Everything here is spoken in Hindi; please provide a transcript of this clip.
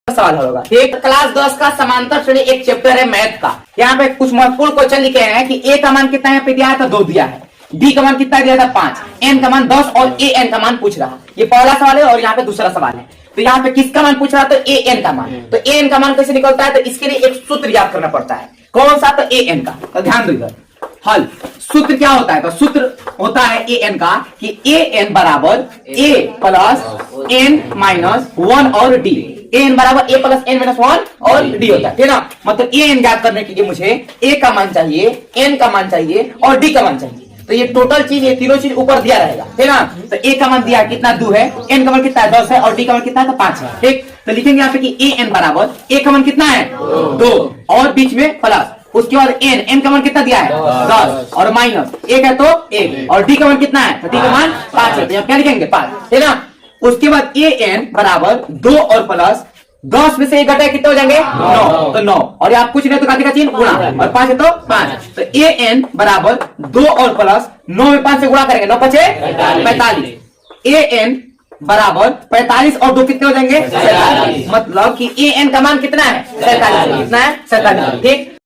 सवाल होगा। एक क्लास 10 का समांतर श्रेणी एक चैप्टर है मैथ का। यहाँ पे कुछ महत्वपूर्ण क्वेश्चन लिखे हैं कि ए का मान कितना यहाँ पे दिया है, तो 2 दिया है। डी का मान कितना दिया था, 5, एन का मान 10 और ए एन का मान पूछ रहा है। ये पहला सवाल है और यहाँ पे दूसरा सवाल है। तो यहाँ पे किसका मान पूछ रहा है, तो ए एन का मान। तो ए एन का मान कैसे निकलता है, तो इसके लिए एक सूत्र याद करना पड़ता है। कौन सा, तो ए एन का। तो ध्यान दो इधर, हल सूत्र क्या होता है, तो सूत्र होता है ए एन का कि ए एन बराबर ए प्लस एन माइनस 1 और डी। ए एन बराबर ए प्लस एन माइनस 1 और डी होता है ना। मतलब ए एन ज्ञात करने के लिए मुझे ए का मान चाहिए, एन का मान चाहिए और डी का मान चाहिए। तो ये टोटल चीज, ये तीनों चीज ऊपर दिया रहेगा, ठीक ना। तो ए का मान दिया कितना 2 है, एन का मान कितना है 10 है और डी का मान कितना है, तो 5 है। ठीक, तो लिखेंगे यहाँ पे कि ए एन बराबर ए का मान कितना है 2 और बीच में प्लस, उसके बाद एन का मान कितना दिया है 10 और माइनस 1 है तो 1 और डी का मान कितना है, तो डी का मान 5 है। तो क्या लिखेंगे 5, ठीक ना। उसके बाद ए एन बराबर 2 और प्लस 10 में से 1 घटाए कितने हो जाएंगे 9, तो 9 और आप कुछ नहीं तो का चिन्ह गुणा और 5 है तो 5। तो ए एन बराबर 2 और प्लस 9 में 5 से गुणा करेंगे, 9 5 45। ए एन बराबर 45 और 2 कितने हो जाएंगे 47। मतलब कि ए एन का मान कितना है 47, कितना है 47। ठीक,